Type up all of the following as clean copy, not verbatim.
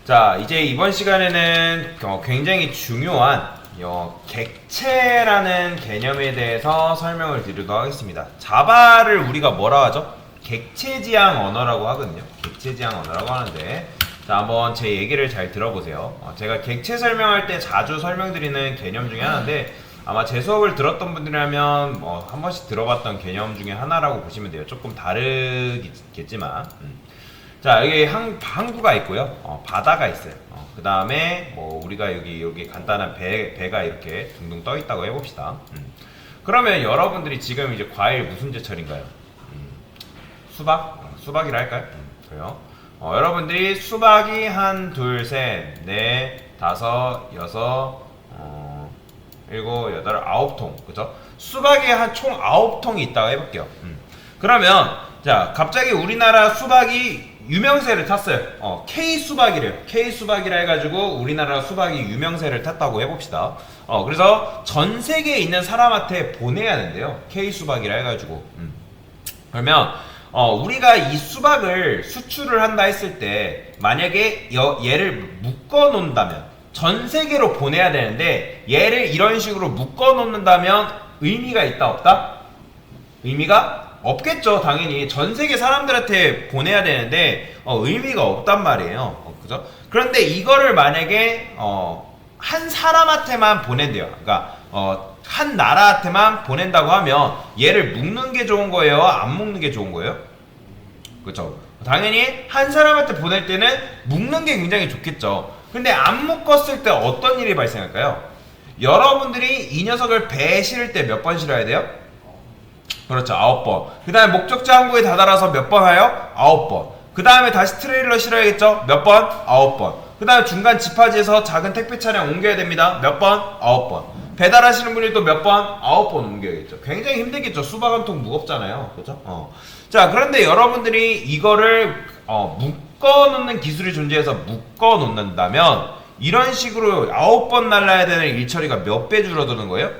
자, 이제 이번 시간에는 굉장히 중요한 객체라는 개념에 대해서 설명을 드리도록 하겠습니다. 자바를 우리가 뭐라 하죠? 객체지향 언어라고 하거든요. 객체지향 언어라고 하는데, 자, 한번 제 얘기를 잘 들어보세요. 제가 객체 설명할 때 자주 설명드리는 개념 중에 하나인데, 아마 제 수업을 들었던 분들이라면 한 번씩 들어봤던 개념 중에 하나라고 보시면 돼요. 조금 다르겠지만. 자, 여기 항구가 있고요. 바다가 있어요. 그 다음에 우리가 여기 간단한 배가 이렇게 둥둥 떠 있다고 해봅시다. 그러면 여러분들이 지금 이제 과일 무슨 제철인가요? 수박? 수박이라 할까요? 그래요. 여러분들이 수박이 한, 둘, 셋, 넷, 다섯, 여섯, 일곱, 여덟, 아홉 통. 그죠? 수박이 한 총 9통이 있다고 해볼게요. 그러면, 자, 갑자기 우리나라 수박이 유명세를 탔어요. K 수박이래요. K 수박이라 해가지고 우리나라 수박이 유명세를 탔다고 해봅시다. 그래서 전 세계에 있는 사람한테 보내야 된대요. K 수박이라 해가지고. 그러면, 우리가 이 수박을 수출을 한다 했을 때, 만약에 얘를 묶어 놓는다면, 전 세계로 보내야 되는데, 얘를 이런 식으로 묶어 놓는다면 의미가 있다, 없다? 의미가 없겠죠. 당연히 전 세계 사람들한테 보내야 되는데 의미가 없단 말이에요. 그죠? 그런데 이거를 만약에 한 사람한테만 보낸대요. 그러니까 한 나라한테만 보낸다고 하면 얘를 묶는 게 좋은 거예요? 안 묶는 게 좋은 거예요? 그렇죠. 당연히 한 사람한테 보낼 때는 묶는 게 굉장히 좋겠죠. 근데 안 묶었을 때 어떤 일이 발생할까요? 여러분들이 이 녀석을 배에 실을 때 몇 번 실어야 돼요? 그렇죠. 9번. 그 다음에 목적지 항구에 다다라서 몇 번 하여? 9번. 그 다음에 다시 트레일러 실어야겠죠? 몇 번? 9번. 그 다음에 중간 집하지에서 작은 택배 차량 옮겨야 됩니다. 몇 번? 9번. 배달하시는 분이 또 몇 번? 9번 옮겨야겠죠. 굉장히 힘들겠죠. 수박 한 통 무겁잖아요. 그죠? 자, 그런데 여러분들이 이거를 묶어 놓는 기술이 존재해서 묶어 놓는다면 이런 식으로 9번 날라야 되는 일처리가 몇 배 줄어드는 거예요?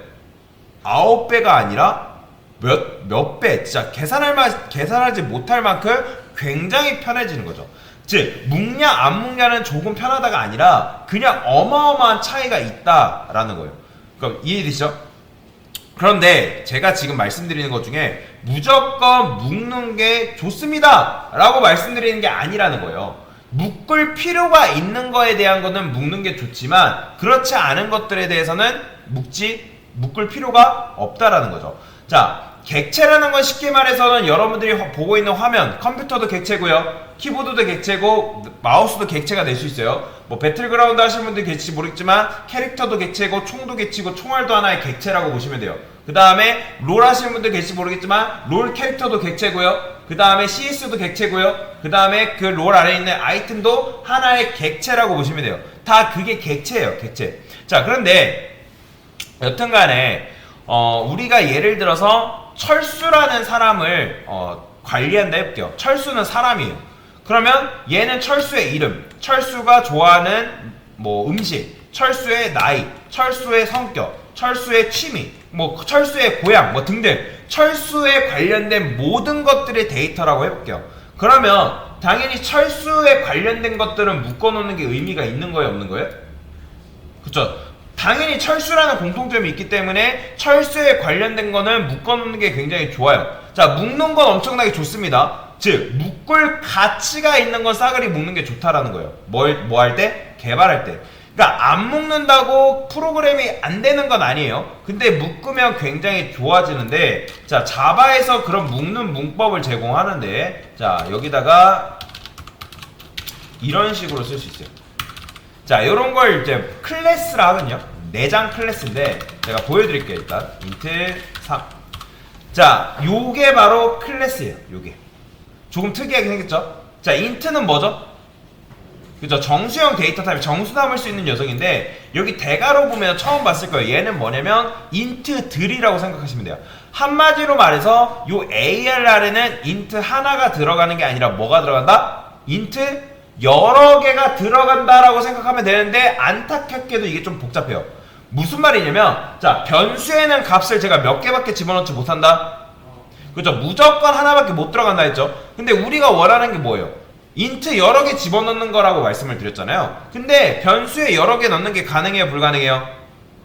9배가 아니라 몇 배, 진짜 계산하지 못할 만큼 굉장히 편해지는 거죠. 즉, 묶냐 안 묶냐는 조금 편하다가 아니라 그냥 어마어마한 차이가 있다라는 거예요. 그럼 이해되시죠? 그런데 제가 지금 말씀드리는 것 중에 무조건 묶는 게 좋습니다 라고 말씀드리는 게 아니라는 거예요. 묶을 필요가 있는 거에 대한 거는 묶는 게 좋지만 그렇지 않은 것들에 대해서는 묶을 필요가 없다라는 거죠. 자, 객체라는 건 쉽게 말해서는 여러분들이 보고 있는 화면, 컴퓨터도 객체고요, 키보드도 객체고, 마우스도 객체가 될 수 있어요. 뭐 배틀그라운드 하시는 분들 객체인지 모르겠지만 캐릭터도 객체고, 총도 객체고, 총알도 하나의 객체라고 보시면 돼요. 그 다음에 롤 하시는 분들 객체인지 모르겠지만 롤 캐릭터도 객체고요, 그 다음에 CS도 객체고요, 그 다음에 그 롤 안에 있는 아이템도 하나의 객체라고 보시면 돼요. 다 그게 객체예요. 객체. 자, 그런데 여튼간에 우리가 예를 들어서 철수라는 사람을 관리한다 해볼게요. 철수는 사람이에요. 그러면 얘는 철수의 이름, 철수가 좋아하는 음식, 철수의 나이, 철수의 성격, 철수의 취미, 철수의 고향 등등 철수에 관련된 모든 것들의 데이터라고 해볼게요. 그러면 당연히 철수에 관련된 것들은 묶어놓는 게 의미가 있는 거예요, 없는 거예요? 그쵸? 당연히 철수라는 공통점이 있기 때문에 철수에 관련된 거는 묶어놓는 게 굉장히 좋아요. 자, 묶는 건 엄청나게 좋습니다. 즉, 묶을 가치가 있는 건 싸그리 묶는 게 좋다라는 거예요. 뭐 할 때? 개발할 때. 그러니까 안 묶는다고 프로그램이 안 되는 건 아니에요. 근데 묶으면 굉장히 좋아지는데, 자, 자바에서 그런 묶는 문법을 제공하는데, 자, 여기다가 이런 식으로 쓸 수 있어요. 자, 요런 걸 이제 클래스라 하거든요. 내장 클래스인데 제가 보여드릴게요. 일단 인트 3. 자, 요게 바로 클래스예요. 요게 조금 특이하게 생겼죠. 자, 인트는 뭐죠? 그죠? 정수형 데이터 타입, 정수 담을 수 있는 녀석인데 여기 대괄호 보면 처음 봤을 거예요. 얘는 뭐냐면 인트들이라고 생각하시면 돼요. 한마디로 말해서 요 ARR에는 인트 하나가 들어가는 게 아니라 뭐가 들어간다? 인트 여러 개가 들어간다라고 생각하면 되는데 안타깝게도 이게 좀 복잡해요. 무슨 말이냐면, 자, 변수에는 값을 제가 몇 개밖에 집어넣지 못한다? 그죠? 무조건 하나밖에 못 들어간다 했죠? 근데 우리가 원하는 게 뭐예요? 인트 여러 개 집어넣는 거라고 말씀을 드렸잖아요. 근데 변수에 여러 개 넣는 게 가능해요, 불가능해요?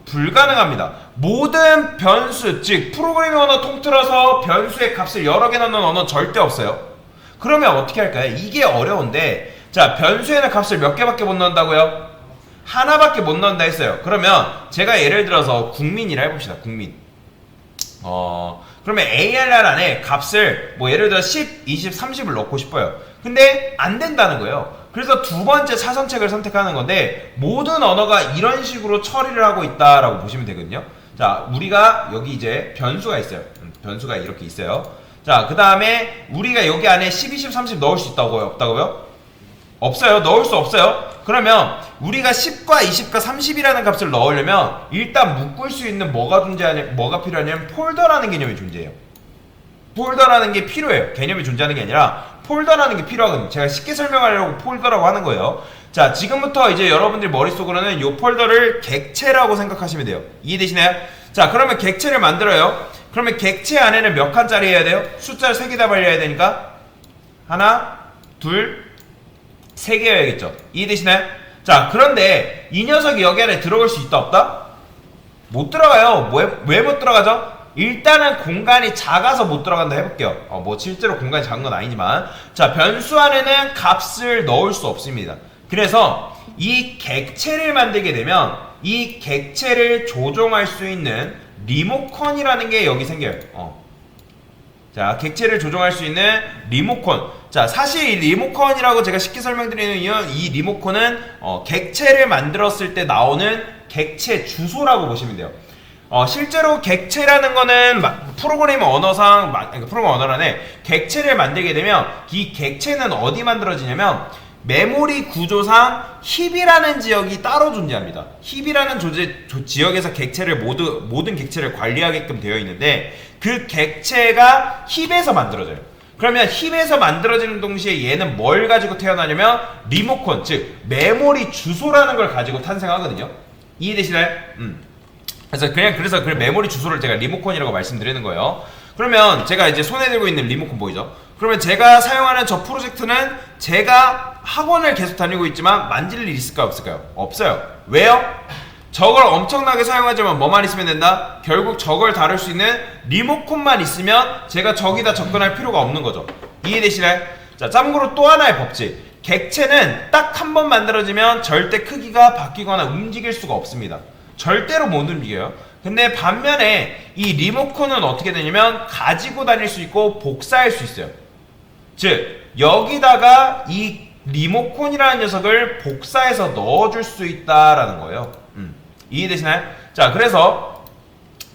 불가능합니다. 모든 변수, 즉 프로그래밍 언어 통틀어서 변수의 값을 여러 개 넣는 언어는 절대 없어요. 그러면 어떻게 할까요? 이게 어려운데, 자, 변수에는 값을 몇 개밖에 못 넣는다고요? 하나밖에 못 넣는다 했어요. 그러면 제가 예를 들어서 국민이라 해봅시다. 국민. 그러면 ARR 안에 값을 뭐 예를 들어 10, 20, 30을 넣고 싶어요. 근데 안 된다는 거예요. 그래서 두 번째 차선책을 선택하는 건데, 모든 언어가 이런 식으로 처리를 하고 있다라고 보시면 되거든요. 자, 우리가 여기 이제 변수가 있어요. 변수가 이렇게 있어요. 자, 그 다음에 우리가 여기 안에 10, 20, 30 넣을 수 있다고요? 없다고요? 없어요. 넣을 수 없어요. 그러면 우리가 10과 20과 30이라는 값을 넣으려면 일단 묶을 수 있는 뭐가 필요하냐면 폴더라는 개념이 존재해요. 폴더라는 게 필요해요. 개념이 존재하는 게 아니라 폴더라는 게 필요하거든요. 제가 쉽게 설명하려고 폴더라고 하는 거예요. 자, 지금부터 이제 여러분들 머릿속으로는 이 폴더를 객체라고 생각하시면 돼요. 이해되시나요? 자, 그러면 객체를 만들어요. 그러면 객체 안에는 몇 칸짜리 해야 돼요? 숫자를 3개다 발려야 되니까 하나, 둘, 3개여야겠죠. 이해되시나요? 자, 그런데 이 녀석이 여기 안에 들어올 수 있다 없다? 못 들어가요. 왜 못 들어가죠? 일단은 공간이 작아서 못 들어간다 해볼게요. 뭐 실제로 공간이 작은 건 아니지만, 자, 변수 안에는 값을 넣을 수 없습니다. 그래서 이 객체를 만들게 되면 이 객체를 조종할 수 있는 리모컨이라는 게 여기 생겨요. 자, 객체를 조종할 수 있는 리모컨. 자, 사실 이 리모컨이라고 제가 쉽게 설명드리는 이유는, 이 리모컨은 객체를 만들었을 때 나오는 객체 주소라고 보시면 돼요. 실제로 객체라는 거는 프로그래밍 언어상, 프로그래밍 언어란에 객체를 만들게 되면 이 객체는 어디 만들어지냐면 메모리 구조상 힙이라는 지역이 따로 존재합니다. 힙이라는 지역에서 객체를 모든 객체를 관리하게끔 되어 있는데, 그 객체가 힙에서 만들어져요. 그러면 힙에서 만들어지는 동시에 얘는 뭘 가지고 태어나냐면 리모컨, 즉 메모리 주소라는 걸 가지고 탄생하거든요. 이해되시나요? 그래서 그 메모리 주소를 제가 리모컨이라고 말씀드리는 거예요. 그러면 제가 이제 손에 들고 있는 리모컨 보이죠? 그러면 제가 사용하는 저 프로젝트는 제가 학원을 계속 다니고 있지만 만질 일 있을까요? 없을까요? 없어요. 왜요? 저걸 엄청나게 사용하지만 뭐만 있으면 된다? 결국 저걸 다룰 수 있는 리모컨만 있으면 제가 저기다 접근할 필요가 없는 거죠. 이해되시나요? 자, 참고로 또 하나의 법칙. 객체는 딱 한 번 만들어지면 절대 크기가 바뀌거나 움직일 수가 없습니다. 절대로 못 움직여요. 근데 반면에 이 리모컨은 어떻게 되냐면 가지고 다닐 수 있고 복사할 수 있어요. 즉, 여기다가 이 리모컨이라는 녀석을 복사해서 넣어줄 수 있다라는 거예요. 이해되시나요? 자, 그래서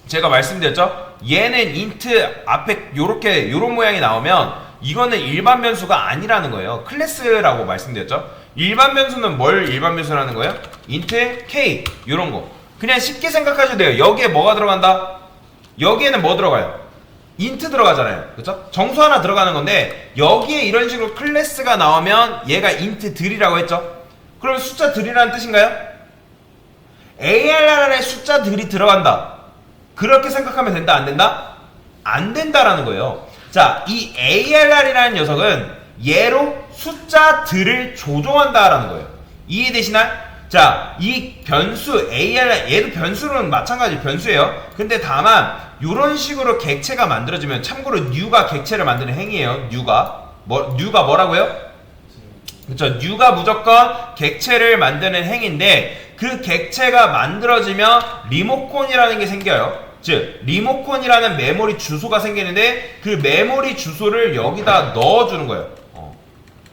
제가 말씀드렸죠? 얘는 int 앞에 요런 모양이 나오면 이거는 일반 변수가 아니라는 거예요. 클래스라고 말씀드렸죠? 일반 변수는 뭘 일반 변수라는 거예요? int k 요런 거. 그냥 쉽게 생각하셔도 돼요. 여기에 뭐가 들어간다? 여기에는 뭐 들어가요? int 들어가잖아요. 그쵸? 정수 하나 들어가는 건데, 여기에 이런 식으로 클래스가 나오면 얘가 int 들이라고 했죠? 그럼 숫자 들이라는 뜻인가요? ARR에 숫자 들이 들어간다. 그렇게 생각하면 된다, 안 된다? 안 된다라는 거예요. 자, 이 ARR이라는 녀석은 얘로 숫자 들을 조종한다라는 거예요. 이해되시나요? 자, 이 변수 ARR, 얘도 변수는 마찬가지 변수예요. 근데 다만 이런 식으로 객체가 만들어지면, 참고로 new가 객체를 만드는 행위예요. new가 뭐라고요? 그렇죠. new가 무조건 객체를 만드는 행위인데, 그 객체가 만들어지면 리모컨이라는 게 생겨요. 즉, 리모컨이라는 메모리 주소가 생기는데, 그 메모리 주소를 여기다 넣어주는 거예요.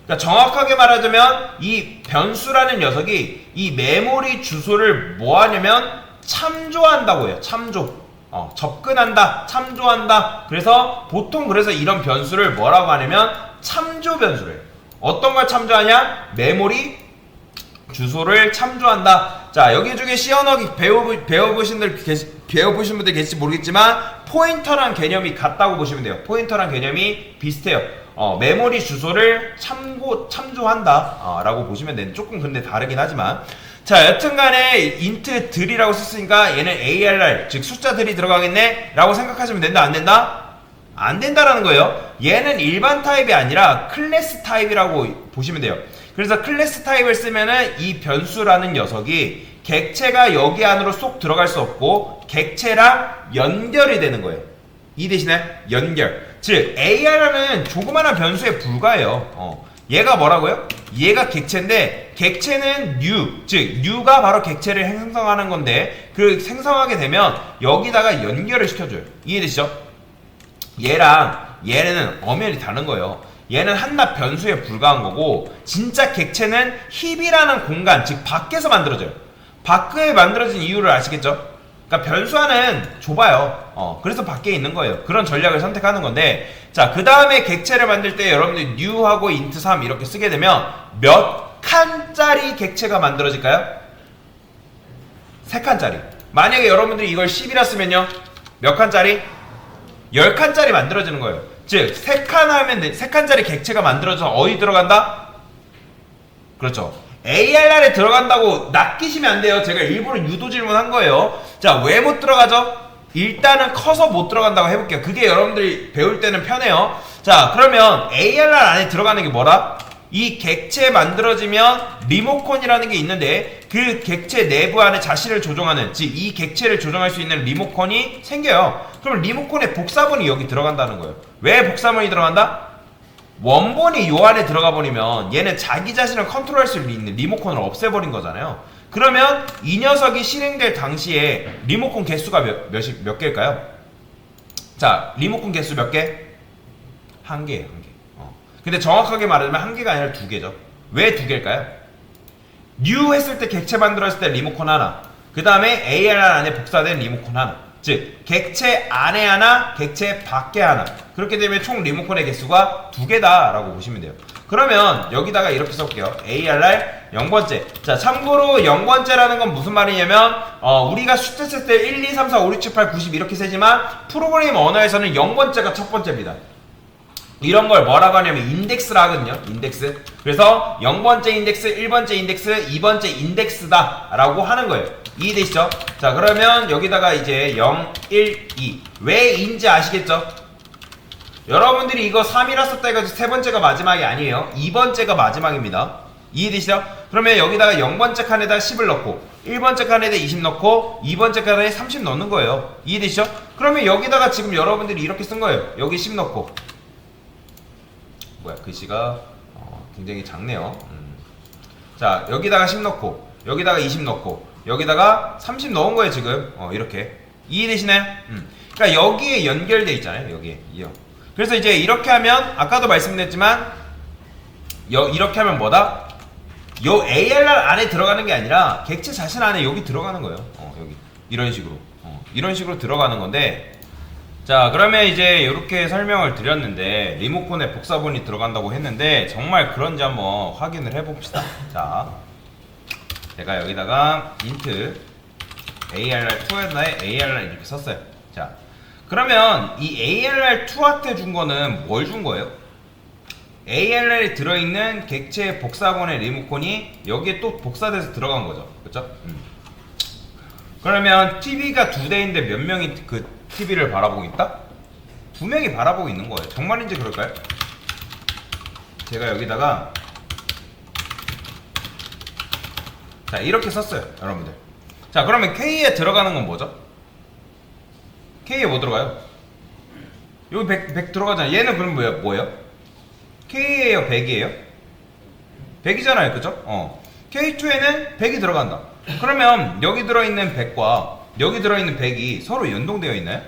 그러니까 정확하게 말하자면 이 변수라는 녀석이 이 메모리 주소를 뭐 하냐면 참조한다고 해요. 참조. 접근한다, 참조한다. 그래서 보통 이런 변수를 뭐라고 하냐면 참조 변수를. 어떤 걸 참조하냐? 메모리 주소를 참조한다. 자, 여기 중에 C 언어 배워보신 분들 계실지 모르겠지만 포인터란 개념이 같다고 보시면 돼요. 포인터란 개념이 비슷해요. 메모리 주소를 참조한다 라고 보시면 되는데, 조금 근데 다르긴 하지만, 자, 여튼간에 int 들이라고 썼으니까 얘는 ARR, 즉 숫자 들이 들어가겠네 라고 생각하시면 된다, 안 된다? 안 된다라는 거예요. 얘는 일반 타입이 아니라 클래스 타입이라고 보시면 돼요. 그래서 클래스 타입을 쓰면은 이 변수라는 녀석이 객체가 여기 안으로 쏙 들어갈 수 없고 객체랑 연결이 되는 거예요. 이해되시나요? 연결. 즉 AR라는 조그마한 변수에 불과해요. 얘가 뭐라고요? 얘가 객체인데 객체는 new, 즉 new가 바로 객체를 생성하는 건데 그 생성하게 되면 여기다가 연결을 시켜줘요. 이해되시죠? 얘랑 얘는 엄연히 다른 거예요. 얘는 한낱 변수에 불과한 거고 진짜 객체는 힙이라는 공간, 즉 밖에서 만들어져요. 밖에 만들어진 이유를 아시겠죠? 그러니까 변수화는 좁아요. 그래서 밖에 있는 거예요. 그런 전략을 선택하는 건데, 자, 그 다음에 객체를 만들 때 여러분들이 new하고 int 3 이렇게 쓰게 되면 몇 칸짜리 객체가 만들어질까요? 3칸짜리. 만약에 여러분들이 이걸 10이라 쓰면요, 몇 칸짜리? 10칸짜리 만들어지는 거예요. 즉, 3칸 하면 3칸짜리 객체가 만들어져서 어디 들어간다? 그렇죠. ARR에 들어간다고 낚이시면 안 돼요. 제가 일부러 유도 질문한 거예요. 자, 왜 못 들어가죠? 일단은 커서 못 들어간다고 해볼게요. 그게 여러분들이 배울 때는 편해요. 자, 그러면 ARR 안에 들어가는 게 뭐라? 이 객체 만들어지면 리모컨이라는 게 있는데 그 객체 내부 안에 자신을 조종하는, 즉 이 객체를 조종할 수 있는 리모컨이 생겨요. 그럼 리모컨의 복사본이 여기 들어간다는 거예요. 왜 복사본이 들어간다? 원본이 요 안에 들어가 버리면 얘는 자기 자신을 컨트롤할 수 있는 리모컨을 없애버린 거잖아요. 그러면 이 녀석이 실행될 당시에 리모컨 개수가 몇 개일까요? 자, 리모컨 개수 몇 개? 한 개예요, 한 개. 근데 정확하게 말하자면 한 개가 아니라 두 개죠. 왜 두 개일까요? new 했을 때 객체 만들었을 때 리모컨 하나, 그 다음에 ARR 안에 복사된 리모컨 하나. 즉 객체 안에 하나, 객체 밖에 하나. 그렇게 되면 총 리모컨의 개수가 두 개다 라고 보시면 돼요. 그러면 여기다가 이렇게 써볼게요. ARR 0번째. 자, 참고로 0번째라는 건 무슨 말이냐면 우리가 숫자 쓸 때 1, 2, 3, 4, 5, 6, 7, 8, 90 이렇게 세지만 프로그래밍 언어에서는 0번째가 첫 번째입니다. 이런 걸 뭐라고 하냐면 인덱스라 하거든요. 인덱스. 그래서 0번째 인덱스, 1번째 인덱스, 2번째 인덱스다 라고 하는 거예요. 이해되시죠? 자, 그러면 여기다가 이제 0, 1, 2 왜인지 아시겠죠? 여러분들이 이거 3이라 썼다 해가지고 세 번째가 마지막이 아니에요. 2번째가 마지막입니다. 이해되시죠? 그러면 여기다가 0번째 칸에다 10을 넣고 1번째 칸에다 20 넣고 2번째 칸에 30 넣는 거예요. 이해되시죠? 그러면 여기다가 지금 여러분들이 이렇게 쓴 거예요. 여기 10 넣고, 뭐야, 글씨가 굉장히 작네요. 자, 여기다가 10 넣고 여기다가 20 넣고 여기다가 30 넣은 거예요 지금. 이렇게 이해되시나요? 그러니까 여기에 연결돼 있잖아요. 여기에. 그래서 이제 이렇게 하면 아까도 말씀드렸지만 이렇게 하면 뭐다? 요 ARR 안에 들어가는 게 아니라 객체 자신 안에 여기 들어가는 거예요. 여기 이런 식으로 이런 식으로 들어가는 건데, 자, 그러면 이제 이렇게 설명을 드렸는데 리모컨에 복사본이 들어간다고 했는데 정말 그런지 한번 확인을 해봅시다. 자, 제가 여기다가 int ARR2에다가 ARR 이렇게 썼어요. 자, 그러면 이 ARR2한테 준 거는 뭘 준 거예요? ARR에 들어있는 객체 복사본의 리모컨이 여기에 또 복사돼서 들어간 거죠. 그쵸? 그러면 TV가 두 대인데 몇 명이 그 TV를 바라보고 있다? 두 명이 바라보고 있는 거예요. 정말인지 그럴까요? 제가 여기다가 자, 이렇게 썼어요, 여러분들. 자, 그러면 K에 들어가는 건 뭐죠? K에 뭐 들어가요? 여기 100 들어가잖아요. 얘는 그럼 뭐예요? K예요, 100이에요? 100이잖아요, 그죠? K2에는 100이 들어간다. 그러면 여기 들어있는 100과 여기 들어있는 100이 서로 연동되어 있나요?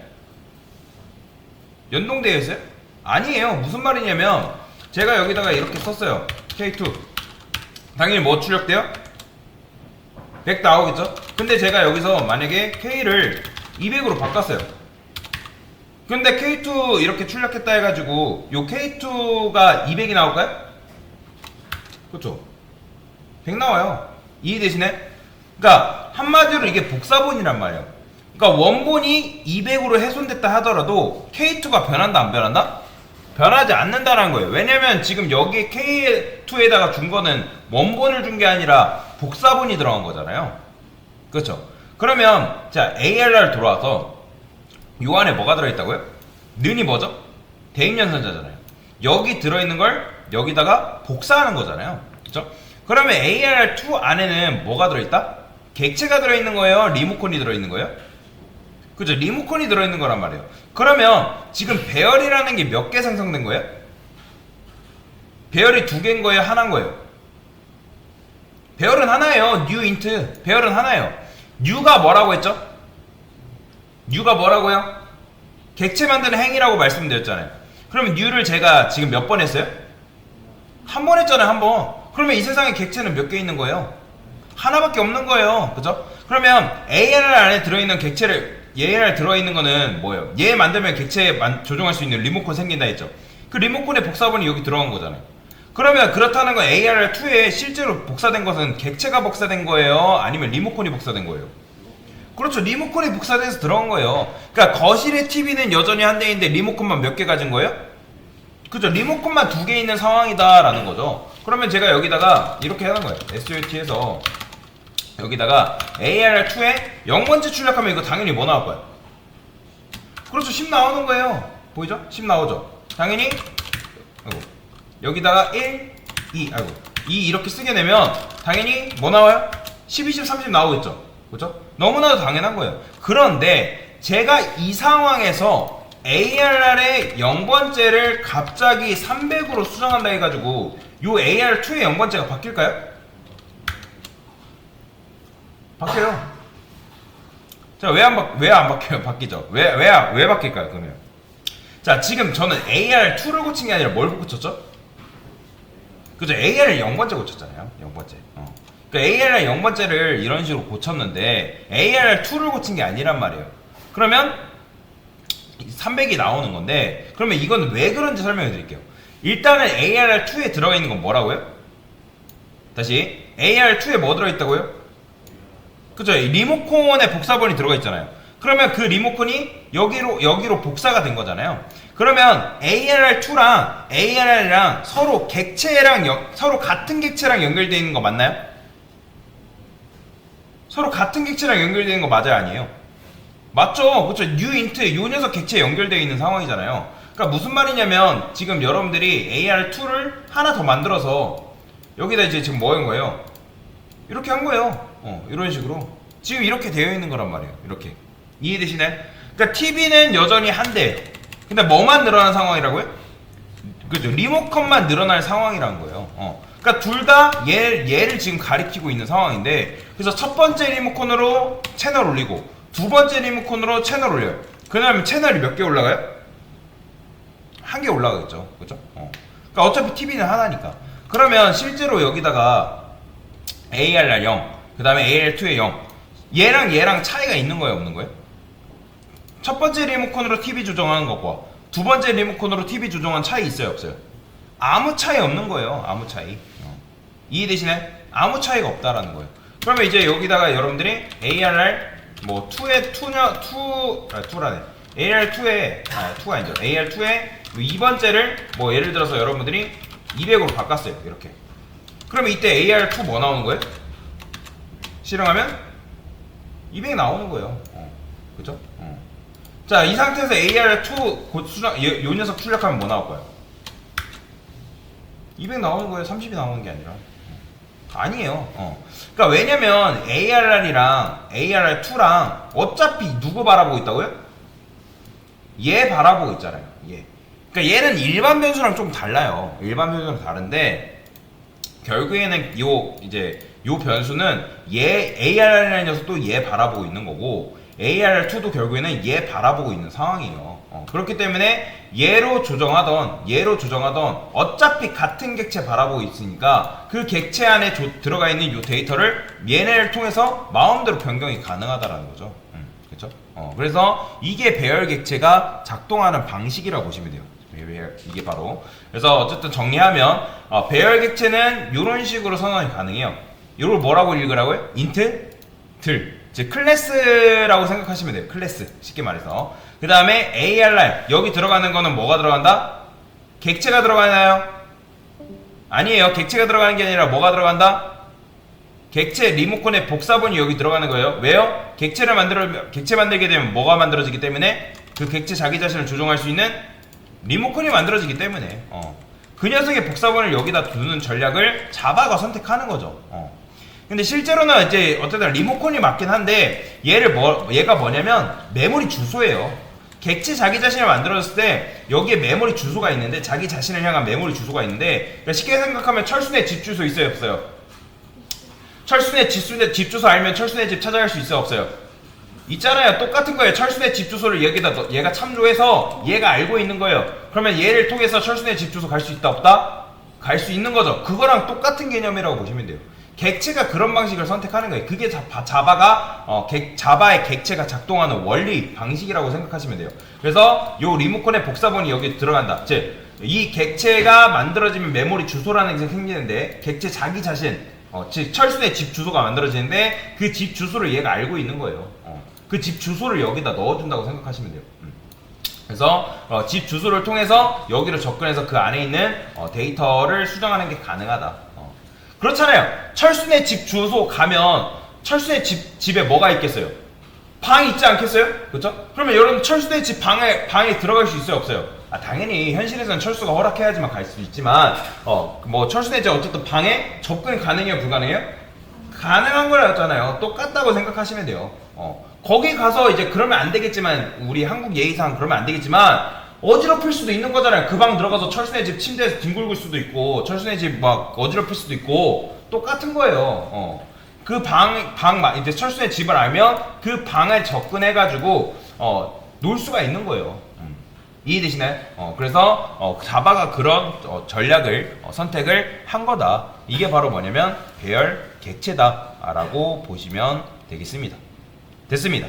연동되어 있어요? 아니에요. 무슨 말이냐면 제가 여기다가 이렇게 썼어요. K2 당연히 뭐 출력돼요? 100 나오겠죠? 근데 제가 여기서 만약에 K를 200으로 바꿨어요. 근데 K2 이렇게 출력했다 해가지고 요 K2가 200이 나올까요? 그렇죠? 100 나와요. 이해되시네? 그러니까 한마디로 이게 복사본이란 말이에요. 그러니까 원본이 200으로 훼손됐다 하더라도 K2가 변한다 안 변한다? 변하지 않는다는 거예요. 왜냐면 지금 여기 K2에다가 준 거는 원본을 준 게 아니라 복사본이 들어간 거잖아요. 그렇죠? 그러면 자, ARR 들어와서 요 안에 뭐가 들어있다고요? 는이 뭐죠? 대입연산자잖아요. 여기 들어있는 걸 여기다가 복사하는 거잖아요. 그죠? 그러면 ARR2 안에는 뭐가 들어있다? 객체가 들어있는 거예요? 리모컨이 들어있는 거예요? 그죠? 리모컨이 들어있는 거란 말이에요. 그러면 지금 배열이라는 게 몇 개 생성된 거예요? 배열이 2개인 거예요? 하나인 거예요? 배열은 하나예요. new int. 배열은 하나예요. new가 뭐라고 했죠? new가 뭐라고요? 객체 만드는 행위라고 말씀드렸잖아요. 그러면 new를 제가 지금 몇 번 했어요? 한 번 했잖아요. 한 번. 그러면 이 세상에 객체는 몇 개 있는 거예요? 하나밖에 없는 거예요. 그죠? 그러면 ARR 안에 들어있는 객체를 ARR 들어있는 거는 뭐예요? 얘 만들면 객체 조종할 수 있는 리모컨 생긴다 했죠. 그 리모컨의 복사본이 여기 들어간 거잖아요. 그러면 그렇다는 건 ARR2에 실제로 복사된 것은 객체가 복사된 거예요? 아니면 리모컨이 복사된 거예요? 그렇죠. 리모컨이 복사돼서 들어간 거예요. 그러니까 거실의 TV는 여전히 한 대인데 리모컨만 몇 개 가진 거예요? 그죠? 리모컨만 2개 있는 상황이다 라는 거죠. 그러면 제가 여기다가 이렇게 하는 거예요. SOT에서 여기다가 ARR2에 0번째 출력하면 이거 당연히 뭐 나올 거예요? 그렇죠. 10 나오는 거예요. 보이죠? 10 나오죠. 당연히 여기다가 1, 2, 2 이렇게 쓰게 되면 당연히 뭐 나와요? 10, 20, 30 나오겠죠. 그죠? 너무나도 당연한 거예요. 그런데 제가 이 상황에서 ARR의 0번째를 갑자기 300으로 수정한다 해가지고 요 AR2의 0번째가 바뀔까요? 바뀌어요. 자, 왜 안 바뀌어요? 바뀌죠. 왜 바뀔까요, 그러면? 자, 지금 저는 AR2를 고친 게 아니라 뭘 고쳤죠? 그죠? AR을 0번째 고쳤잖아요. 0번째. 그러니까 ARR 0번째를 이런 식으로 고쳤는데 ARR2를 고친 게 아니란 말이에요. 그러면 300이 나오는 건데 그러면 이건 왜 그런지 설명해 드릴게요. 일단은 ARR2에 들어가 있는 건 뭐라고요? 다시 ARR2에 뭐 들어있다고요? 그죠? 리모컨에 복사본이 들어가 있잖아요. 그러면 그 리모컨이 여기로 복사가 된 거잖아요. 그러면 ARR2랑 ARR이랑 서로 서로 같은 객체랑 연결되어 있는 거 맞나요? 서로 같은 객체랑 연결되어 있는 거 맞아요? 아니에요? 맞죠? 그쵸? new int, 요 녀석 객체에 연결되어 있는 상황이잖아요. 그러니까 무슨 말이냐면 지금 여러분들이 AR2를 하나 더 만들어서 여기다 이제 지금 뭐 한 거예요? 이렇게 한 거예요. 이런 식으로 지금 이렇게 되어 있는 거란 말이에요. 이렇게 이해되시나요? 그러니까 TV는 여전히 한 대. 근데 뭐만 늘어난 상황이라고요? 그죠? 리모컨만 늘어날 상황이라는 거예요. 그러니까 둘 다 얘를 지금 가리키고 있는 상황인데 그래서 첫 번째 리모컨으로 채널 올리고 두 번째 리모컨으로 채널 올려요. 그러면 채널이 몇 개 올라가요? 한 개 올라가겠죠. 그죠? 그러니까 어차피 TV는 하나니까. 그러면 실제로 여기다가 ARR 0, 그 다음에 AR2에 0 얘랑 차이가 있는 거예요? 없는 거예요? 첫 번째 리모컨으로 TV 조정하는 것과 두 번째 리모컨으로 TV 조정한 차이 있어요? 없어요? 아무 차이 없는 거예요. 아무 차이. 이해되시나요? 아무 차이가 없다라는 거예요. 그러면 이제 여기다가 여러분들이 ARR 뭐 2라네. AR2에 2가 아니죠. AR2에 2번째를 뭐 예를 들어서 여러분들이 200으로 바꿨어요. 이렇게. 그러면 이때 AR2 뭐 나오는 거예요? 실행하면 200 나오는 거예요. 그죠? 자, 이 상태에서 AR2 요 녀석 출력하면 뭐 나올 거예요? 200 나오는 거예요. 30이 나오는 게 아니라. 아니에요. 그러니까 왜냐면 ARR이랑 ARR2랑 어차피 누구 바라보고 있다고요? 얘 바라보고 있잖아요. 얘. 그러니까 얘는 일반 변수랑 좀 달라요. 일반 변수랑 다른데 결국에는 요 변수는 얘 ARR이라는 녀석도 얘 바라보고 있는 거고 ARR2도 결국에는 얘 바라보고 있는 상황이에요. 그렇기 때문에 얘로 조정하던 어차피 같은 객체 바라보고 있으니까 그 객체 안에 들어가 있는 이 데이터를 얘네를 통해서 마음대로 변경이 가능하다라는 거죠. 그렇죠? 그래서 이게 배열 객체가 작동하는 방식이라고 보시면 돼요. 이게 바로. 그래서 어쨌든 정리하면 배열 객체는 이런 식으로 선언이 가능해요. 이걸 뭐라고 읽으라고요? int 들. 즉 클래스라고 생각하시면 돼요. 클래스. 쉽게 말해서. 그 다음에 ARR 여기 들어가는 거는 뭐가 들어간다? 객체가 들어가나요? 아니에요. 객체가 들어가는 게 아니라 뭐가 들어간다? 객체 리모컨의 복사본이 여기 들어가는 거예요. 왜요? 객체 만들게 되면 뭐가 만들어지기 때문에 그 객체 자기 자신을 조종할 수 있는 리모컨이 만들어지기 때문에 그 녀석의 복사본을 여기다 두는 전략을 자바가 선택하는 거죠. 근데 실제로는 이제 어쨌든 리모컨이 맞긴 한데 얘가 뭐냐면 메모리 주소예요. 객체 자기 자신을 만들어졌을 때 여기에 메모리 주소가 있는데 자기 자신을 향한 메모리 주소가 있는데 그러니까 쉽게 생각하면 철순의 집 주소 있어요 없어요? 철순의 집 주소 알면 철순의 집 찾아갈 수 있어요 없어요? 있잖아요. 똑같은 거예요. 철순의 집 주소를 여기다 얘가 참조해서 얘가 알고 있는 거예요. 그러면 얘를 통해서 철순의 집 주소 갈 수 있다 없다? 갈 수 있는 거죠. 그거랑 똑같은 개념이라고 보시면 돼요. 객체가 그런 방식을 선택하는 거예요. 그게 자바의 객체가 작동하는 원리 방식이라고 생각하시면 돼요. 그래서 요 리모컨의 복사본이 여기 들어간다. 즉 이 객체가 만들어지면 메모리 주소라는 게 생기는데 객체 자기 자신 즉 철순의 집 주소가 만들어지는데 그 집 주소를 얘가 알고 있는 거예요. 그 집 주소를 여기다 넣어준다고 생각하시면 돼요. 그래서 집 주소를 통해서 여기로 접근해서 그 안에 있는 데이터를 수정하는 게 가능하다. 그렇잖아요. 철순의 집 주소 가면 철순의 집에 뭐가 있겠어요? 방이 있지 않겠어요? 그렇죠? 그러면 여러분 철순의 집 방에 들어갈 수 있어요 없어요? 당연히 현실에서는 철수가 허락해야지만 갈 수 있지만 뭐 철순의 집 어쨌든 방에 접근이 가능해요 불가능해요? 가능한 거였잖아요. 똑같다고 생각하시면 돼요. 거기 가서 이제 그러면 안 되겠지만 우리 한국 예의상 그러면 안 되겠지만 어지럽힐 수도 있는 거잖아요. 그 방 들어가서 철순의 집 침대에서 뒹굴을 수도 있고 철순의 집 막 어지럽힐 수도 있고 똑같은 거예요. 그 이제 철순의 집을 알면 그 방에 접근해가지고 놀 수가 있는 거예요. 이해되시나요? 그래서 자바가 그런 전략을 선택을 한 거다. 이게 바로 뭐냐면 배열 객체다라고 보시면 되겠습니다. 됐습니다.